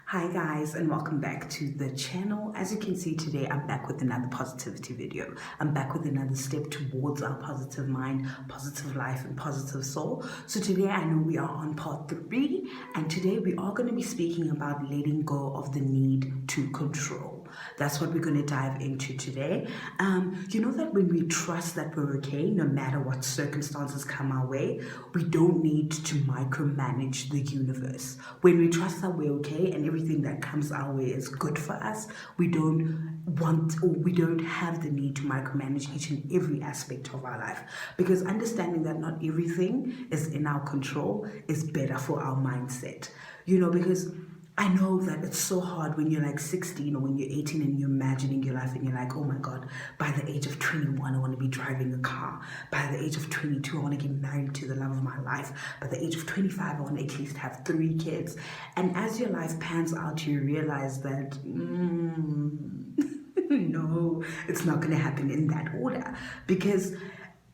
Hi guys, and welcome back to the channel. As you can see today, I'm back with another positivity video. I'm back with another step towards our positive mind, positive life, and positive soul. So today I know we are on part 3, and today we are going to be speaking about letting go of the need to control. That's what we're going to dive into today. You know that when we trust that we're okay, no matter what circumstances come our way, we don't need to micromanage the universe. When we trust that we're okay and everything that comes our way is good for us, we don't have the need to micromanage each and every aspect of our life, because understanding that not everything is in our control is better for our mindset. Because I know that it's so hard when you're like 16 or when you're 18 and you're imagining your life and you're like, oh my God, by the age of 21, I want to be driving a car. By the age of 22, I want to get married to the love of my life. By the age of 25, I want to at least have 3 kids. And as your life pans out, you realize that, no, it's not going to happen in that order, because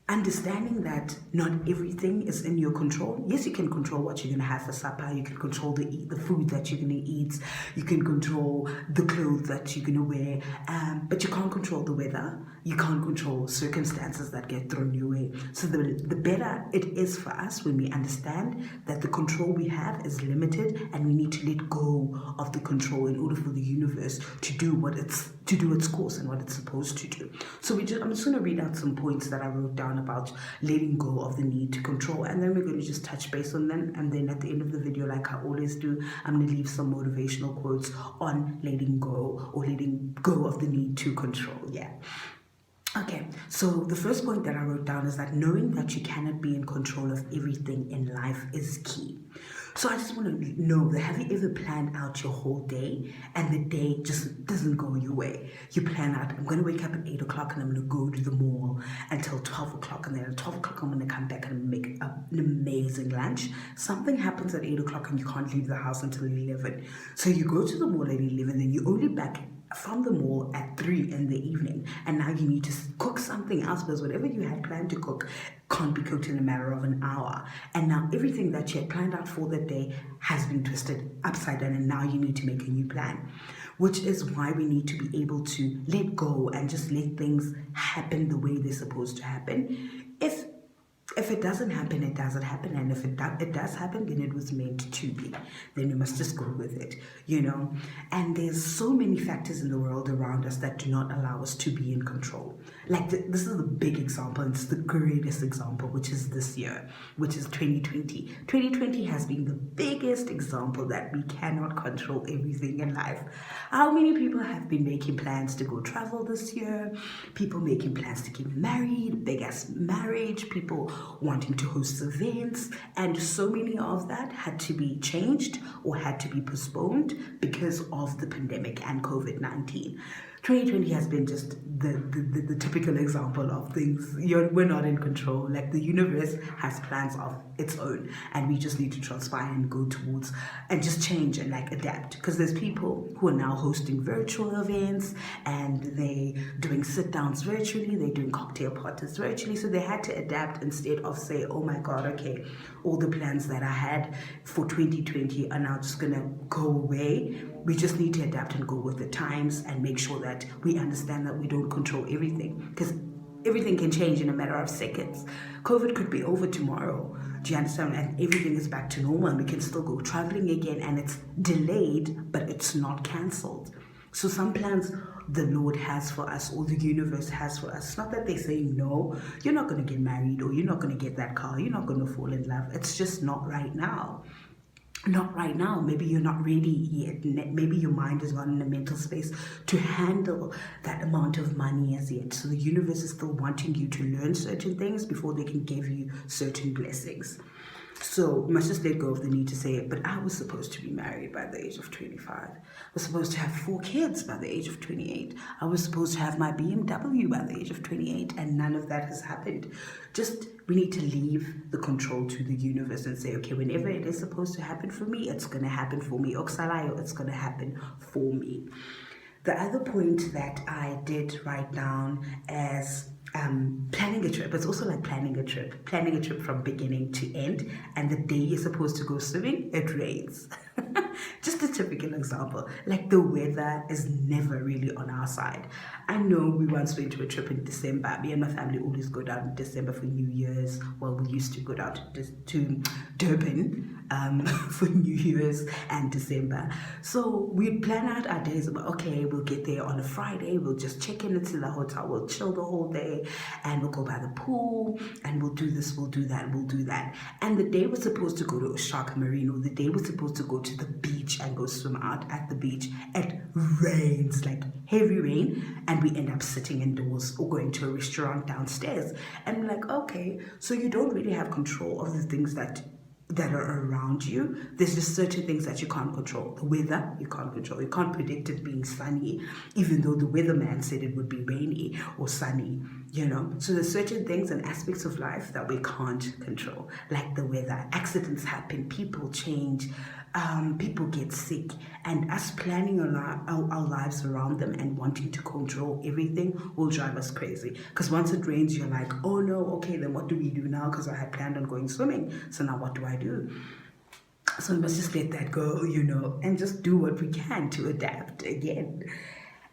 understanding that not everything is in your control. Yes, you can control what you're going to have for supper. You can control the food that you're going to eat. You can control the clothes that you're going to wear. But you can't control the weather. You can't control circumstances that get thrown your way. So the better it is for us when we understand that the control we have is limited, and we need to let go of the control in order for the universe to do its course and what it's supposed to do. So I'm just going to read out some points that I wrote down about letting go of the need to control, and then we're going to just touch base on them, and then at the end of the video, like I always do, I'm going to leave some motivational quotes on letting go of the need to control. Okay, so the first point that I wrote down is that knowing that you cannot be in control of everything in life is key. So I just want to know that, have you ever planned out your whole day and the day just doesn't go your way? You plan out, I'm going to wake up at 8 o'clock and I'm going to go to the mall until 12 o'clock, and then at 12 o'clock I'm going to come back and make an amazing lunch. Something happens at 8 o'clock and you can't leave the house until 11. So you go to the mall at 11, then you're only back from the mall at 3 in the evening, and now you need to cook something else, because whatever you had planned to cook can't be cooked in a matter of an hour, and now everything that you had planned out for the day has been twisted upside down, and now you need to make a new plan. Which is why we need to be able to let go and just let things happen the way they're supposed to happen. If it doesn't happen, it doesn't happen. And if it does happen, then it was meant to be. Then we must just go with it, And there's so many factors in the world around us that do not allow us to be in control. Like this is the big example, and it's the greatest example, which is this year, which is 2020. 2020 has been the biggest example that we cannot control everything in life. How many people have been making plans to go travel this year? People making plans to get married, big ass marriage, people wanting to host events, and so many of that had to be changed or had to be postponed because of the pandemic and COVID-19. 2020 has been just the typical example of things we're not in control. Like, the universe has plans of its own, and we just need to transpire and go towards and just change and adapt, because there's people who are now hosting virtual events, and they doing sit downs virtually, they're doing cocktail parties virtually. So they had to adapt instead of say, oh my God, okay, all the plans that I had for 2020 are now just gonna go away. We just need to adapt and go with the times and make sure that we understand that we don't control everything, because everything can change in a matter of seconds. COVID could be over tomorrow. Do you understand? And everything is back to normal, and we can still go traveling again, and it's delayed, but it's not cancelled. So some plans the Lord has for us, or the universe has for us, it's not that they say, no, you're not going to get married, or you're not going to get that car, you're not going to fall in love. It's just not right now. Not right now. Maybe you're not ready yet. Maybe your mind is not in a mental space to handle that amount of money as yet. So the universe is still wanting you to learn certain things before they can give you certain blessings. So we must just let go of the need to say it. But I was supposed to be married by the age of 25. I was supposed to have 4 kids by the age of 28. I was supposed to have my BMW by the age of 28, and none of that has happened. We need to leave the control to the universe and say, okay, whenever it is supposed to happen for me, it's going to happen for me. Oksalayo, it's going to happen for me. The other point that I did write down as planning a trip. It's also like planning a trip from beginning to end, and the day you're supposed to go swimming, it rains. Just a typical example. Like the weather is never really on our side. I know we once went to a trip in December. Me and my family always go down in December for New Year's. Well, we used to go down to Durban for New Year's and December. So we'd plan out our days about, okay, we'll get there on a Friday. We'll just check in into the hotel. We'll chill the whole day and we'll go by the pool and we'll do this, we'll do that, we'll do that. And the day we're supposed to go to Shark Marino, the day we're supposed to go to the beach and go swim out at the beach, it rains, like heavy rain, and we end up sitting indoors or going to a restaurant downstairs. And we're like, okay, so you don't really have control of the things that are around you. There's just certain things that you can't control. The weather, you can't control. You can't predict it being sunny, even though the weatherman said it would be rainy or sunny, you know? So there's certain things and aspects of life that we can't control, like the weather. Accidents happen, people change, people get sick, and us planning our lives around them and wanting to control everything will drive us crazy. Because once it rains, you're like, oh no, okay, then what do we do now? Because I had planned on going swimming, so now what do I do? So we must just let that go, you know, and just do what we can to adapt again.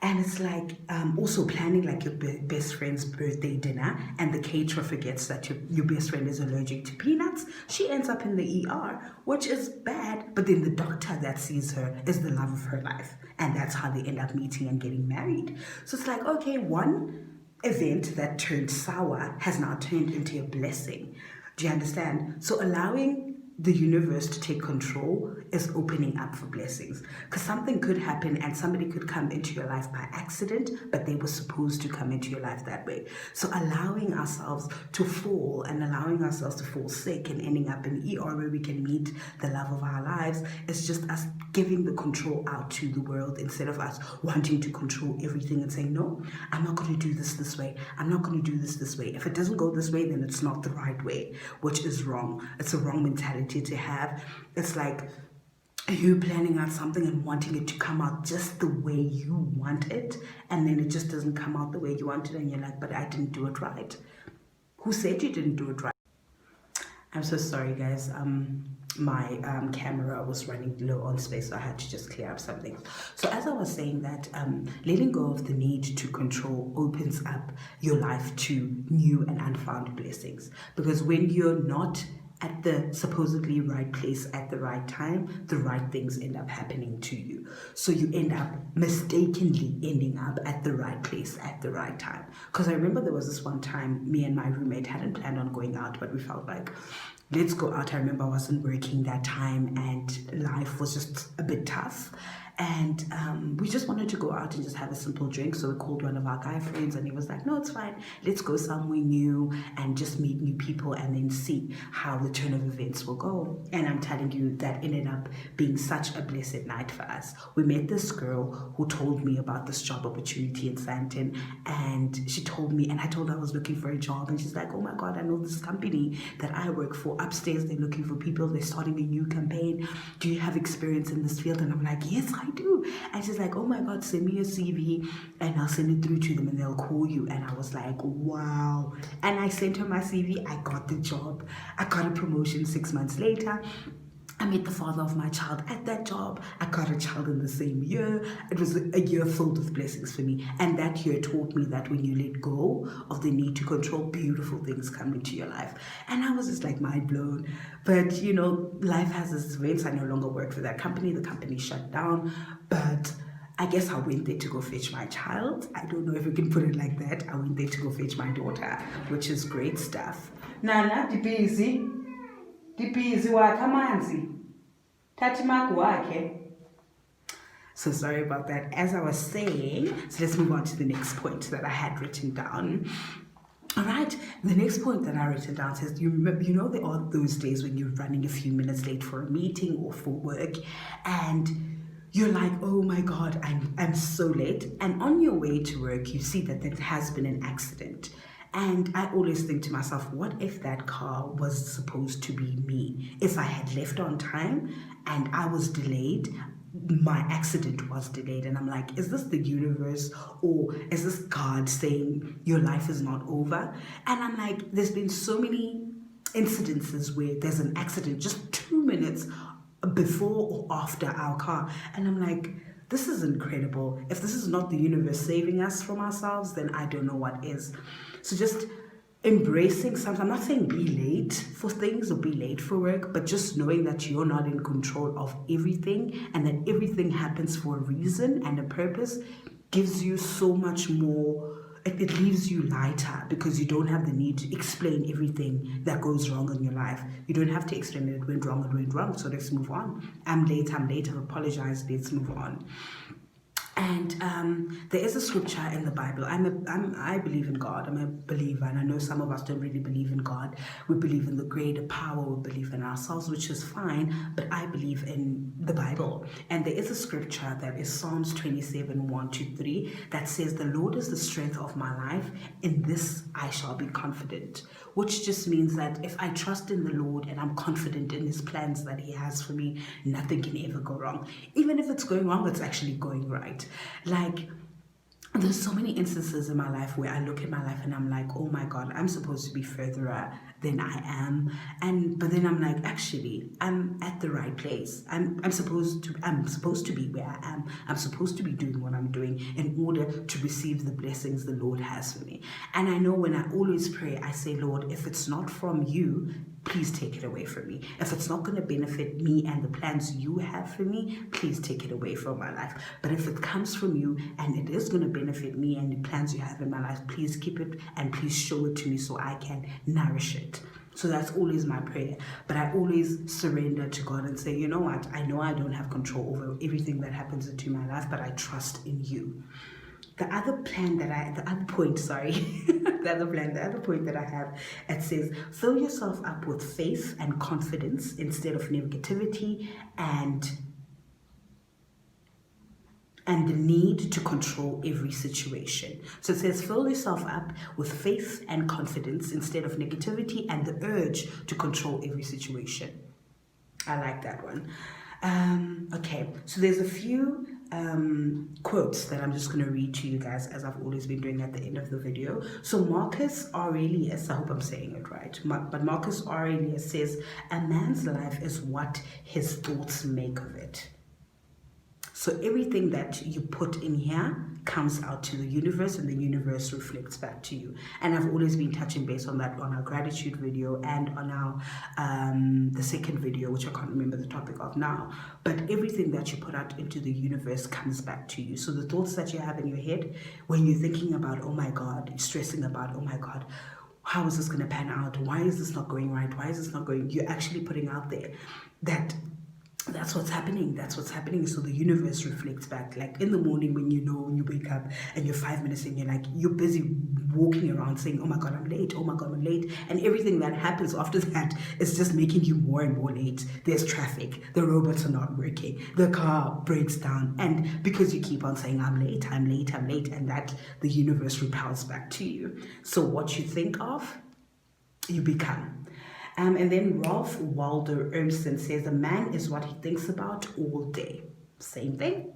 And it's like also planning like your best friend's birthday dinner, and the caterer forgets that your best friend is allergic to peanuts. She ends up in the ER, which is bad. But then the doctor that sees her is the love of her life. And that's how they end up meeting and getting married. So it's like, okay, one event that turned sour has now turned into a blessing. Do you understand? So allowing the universe to take control is opening up for blessings, because something could happen and somebody could come into your life by accident, but they were supposed to come into your life that way. So allowing ourselves to fall and allowing ourselves to fall sick and ending up in ER where we can meet the love of our lives is just us giving the control out to the world, instead of us wanting to control everything and saying, no, I'm not going to do this way. I'm not going to do this way. If it doesn't go this way, then it's not the right way, which is wrong. It's a wrong mentality to have. It's like you planning out something and wanting it to come out just the way you want it, and then it just doesn't come out the way you want it, and you're like, but I didn't do it right. Who said you didn't do it right? I'm so sorry, guys. My camera was running low on space, so I had to just clear up something. So as I was saying that letting go of the need to control opens up your life to new and unfound blessings, because when you're not at the supposedly right place at the right time, the right things end up happening to you. So you end up mistakenly ending up at the right place at the right time. Because I remember there was this one time me and my roommate hadn't planned on going out, but we felt like, let's go out. I remember I wasn't working that time and life was just a bit tough. And we just wanted to go out and just have a simple drink. So we called one of our guy friends and he was like, no, it's fine. Let's go somewhere new and just meet new people and then see how the turn of events will go. And I'm telling you, that ended up being such a blessed night for us. We met this girl who told me about this job opportunity in Sandton, and she told me, and I told her I was looking for a job, and she's like, oh my God, I know this company that I work for. Upstairs, they're looking for people. They're starting a new campaign. Do you have experience in this field? And I'm like, yes, I do. And she's like, oh my God, send me your CV and I'll send it through to them and they'll call you. And I was like, wow. And I sent her my CV. I got the job. I got a promotion 6 months later. I met the father of my child at that job. I got a child in the same year. It was a year filled with blessings for me. And that year taught me that when you let go of the need to control, beautiful things come into your life. And I was just like mind blown. But you know, life has its events. I no longer work for that company. The company shut down. But I guess I went there to go fetch my child. I don't know if we can put it like that. I went there to go fetch my daughter, which is great stuff. Nana, busy. Diphizi wakhe amanzi thatha imagu wakhe. So sorry about that. As I was saying, so let's move on to the next point that I had written down. All right, the next point that I written down says, you know, there are those days when you're running a few minutes late for a meeting or for work, and you're like, oh my God, I'm so late. And on your way to work, you see that there has been an accident. And I always think to myself, what if that car was supposed to be me? If I had left on time and I was delayed, my accident was delayed. And I'm like, is this the universe, or is this God saying your life is not over? And I'm like, there's been so many incidences where there's an accident just 2 minutes before or after our car. And I'm like, this is incredible. If this is not the universe saving us from ourselves, then I don't know what is. So just embracing something. I'm not saying be late for things or be late for work, but just knowing that you're not in control of everything and that everything happens for a reason and a purpose gives you so much more. It leaves you lighter because you don't have the need to explain everything that goes wrong in your life. You don't have to explain that it went wrong, so let's move on. I'm late, I've apologized, let's move on. And there is a scripture in the Bible. I believe in God. I'm a believer, and I know some of us don't really believe in God. We believe in the greater power. We believe in ourselves, which is fine. But I believe in the Bible. And there is a scripture that is Psalms 27, 1-3, that says, "The Lord is the strength of my life. In this I shall be confident." Which just means that if I trust in the Lord and I'm confident in His plans that He has for me, nothing can ever go wrong. Even if it's going wrong, it's actually going right. Like, there's so many instances in my life where I look at my life and I'm like, oh my God, I'm supposed to be further than I am. But then I'm like, actually, I'm at the right place. I'm supposed to be where I am. I'm supposed to be doing what I'm doing in order to receive the blessings the Lord has for me. And I know when I always pray, I say, Lord, if it's not from you, please take it away from me. If it's not going to benefit me and the plans you have for me, please take it away from my life. But if it comes from you and it is going to benefit me and the plans you have in my life, please keep it and please show it to me so I can nourish it. So that's always my prayer. But I always surrender to God and say, you know what? I know I don't have control over everything that happens into my life, but I trust in you. The other point that I have, it says, fill yourself up with faith and confidence instead of negativity and the need to control every situation. So it says, fill yourself up with faith and confidence instead of negativity and the urge to control every situation. I like that one. Okay, so there's a few quotes that I'm just going to read to you guys, as I've always been doing at the end of the video. So Marcus Aurelius, I hope I'm saying it right, but Marcus Aurelius says, a man's life is what his thoughts make of it. So everything that you put in here comes out to the universe and the universe reflects back to you. And I've always been touching base on that on our gratitude video and on our the second video, which I can't remember the topic of now. But everything that you put out into the universe comes back to you. So the thoughts that you have in your head, when you're thinking about, oh my God, you're stressing about, oh my God, how is this going to pan out? Why is this not going right? Why is this not going? You're actually putting out there that that's what's happening. That's what's happening. So the universe reflects back. Like in the morning when you wake up and you're 5 minutes in, you're busy walking around saying, oh my God, I'm late. Oh my God, I'm late. And everything that happens after that is just making you more and more late. There's traffic. The robots are not working. The car breaks down. And because you keep on saying, I'm late, and that the universe repels back to you. So what you think of, you become. And then Ralph Waldo Emerson says, a man is what he thinks about all day. Same thing.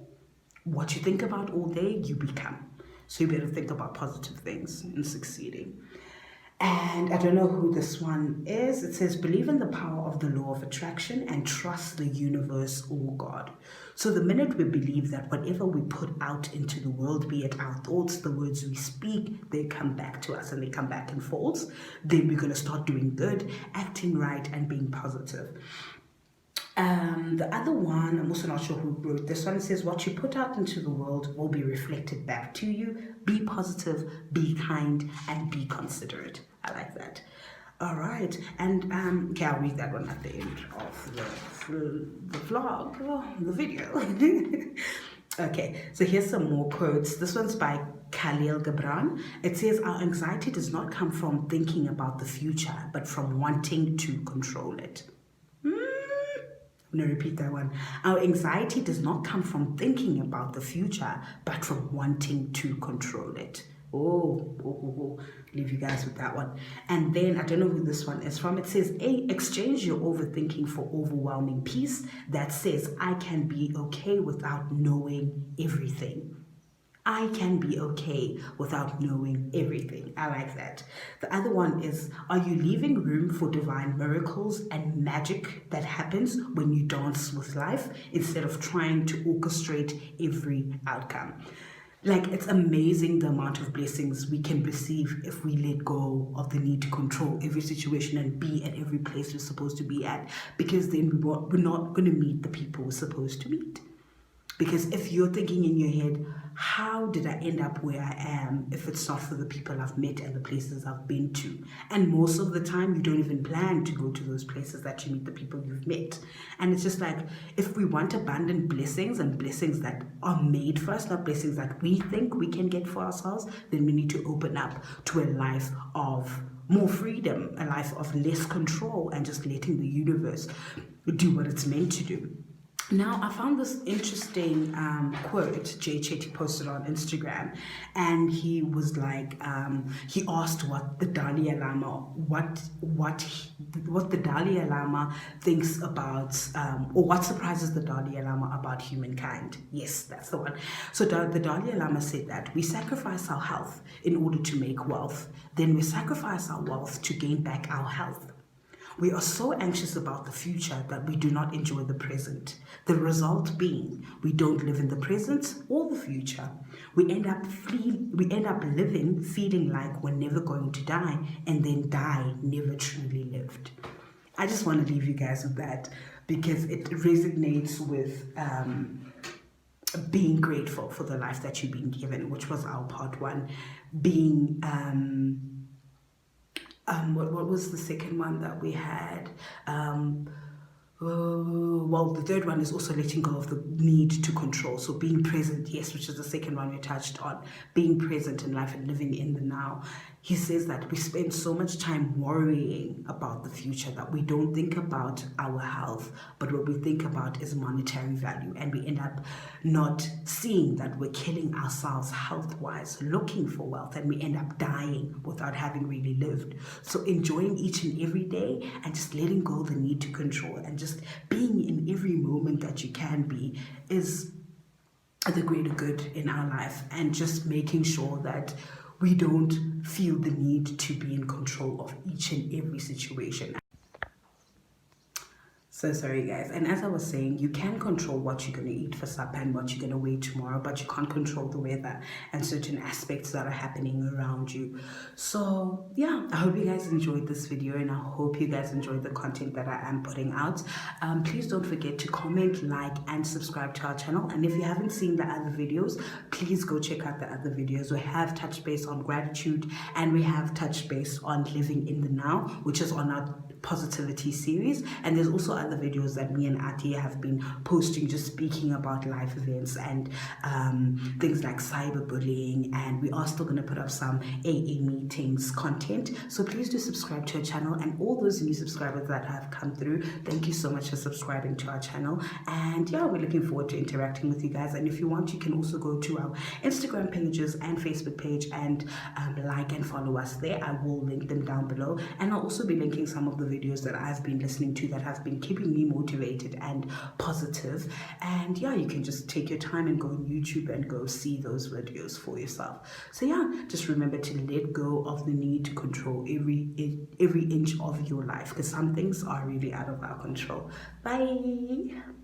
What you think about all day, you become. So you better think about positive things in succeeding. And I don't know who this one is. It says, believe in the power of the law of attraction and trust the universe or God. So the minute we believe that whatever we put out into the world, be it our thoughts, the words we speak, they come back to us and they come back in folds, then we're going to start doing good, acting right, and being positive. The other one, I'm also not sure who wrote this one. It says, what you put out into the world will be reflected back to you. Be positive, be kind, and be considerate. I like that. All right. And okay, I'll read that one at the end of the vlog, the video. Okay, so here's some more quotes. This one's by Khalil Gibran. It says, our anxiety does not come from thinking about the future, but from wanting to control it. I'm going to repeat that one. Our anxiety does not come from thinking about the future, but from wanting to control it. Leave you guys with that one. And then, I don't know who this one is from. It says, exchange your overthinking for overwhelming peace that says, I can be okay without knowing everything. I can be okay without knowing everything. I like that. The other one is, are you leaving room for divine miracles and magic that happens when you dance with life instead of trying to orchestrate every outcome? Like, it's amazing the amount of blessings we can receive if we let go of the need to control every situation and be at every place we're supposed to be at, because then we're not going to meet the people we're supposed to meet. Because if you're thinking in your head, how did I end up where I am if it's not for the people I've met and the places I've been to? And most of the time, you don't even plan to go to those places that you meet the people you've met. And it's just like, if we want abundant blessings and blessings that are made for us, not blessings that we think we can get for ourselves, then we need to open up to a life of more freedom, a life of less control, and just letting the universe do what it's meant to do. Now, I found this interesting quote Jay Shetty posted on Instagram, and he was like, he asked what the Dalai Lama, what the Dalai Lama thinks about, or what surprises the Dalai Lama about humankind. Yes, that's the one. So the Dalai Lama said that we sacrifice our health in order to make wealth, then we sacrifice our wealth to gain back our health. We are so anxious about the future that we do not enjoy the present. The result being, we don't live in the present or the future. We end up living feeling like we're never going to die, and then die never truly lived. I just want to leave you guys with that, because it resonates with being grateful for the life that you've been given, which was our part one. Being what was the second one that we had? Well, the third one is also letting go of the need to control. So being present, yes, which is the second one we touched on, being present in life and living in the now. He says that we spend so much time worrying about the future that we don't think about our health, but what we think about is monetary value, and we end up not seeing that we're killing ourselves health-wise, looking for wealth, and we end up dying without having really lived. So enjoying each and every day and just letting go of the need to control and just being in every moment that you can be is the greater good in our life, and just making sure that we don't feel the need to be in control of each and every situation. So sorry guys, and as I was saying, you can control what you're going to eat for supper and what you're going to wear tomorrow, but you can't control the weather and certain aspects that are happening around you. So yeah, I hope you guys enjoyed this video, and I hope you guys enjoyed the content that I am putting out. Please don't forget to comment, like, and subscribe to our channel. And if you haven't seen the other videos, please go check out the other videos. We have touched base on gratitude, and we have touched base on living in the now, which is on our positivity series. And there's also other videos that me and Atia have been posting, just speaking about life events and things like cyberbullying, and we are still going to put up some AA meetings content. So please do subscribe to our channel, and all those new subscribers that have come through, thank you so much for subscribing to our channel. And yeah, we're looking forward to interacting with you guys. And if you want, you can also go to our Instagram pages and Facebook page and like and follow us there. I will link them down below, and I'll also be linking some of the videos that I've been listening to that have been keeping me motivated and positive. And yeah, you can just take your time and go on YouTube and go see those videos for yourself. So yeah, just remember to let go of the need to control every inch of your life, because some things are really out of our control. Bye.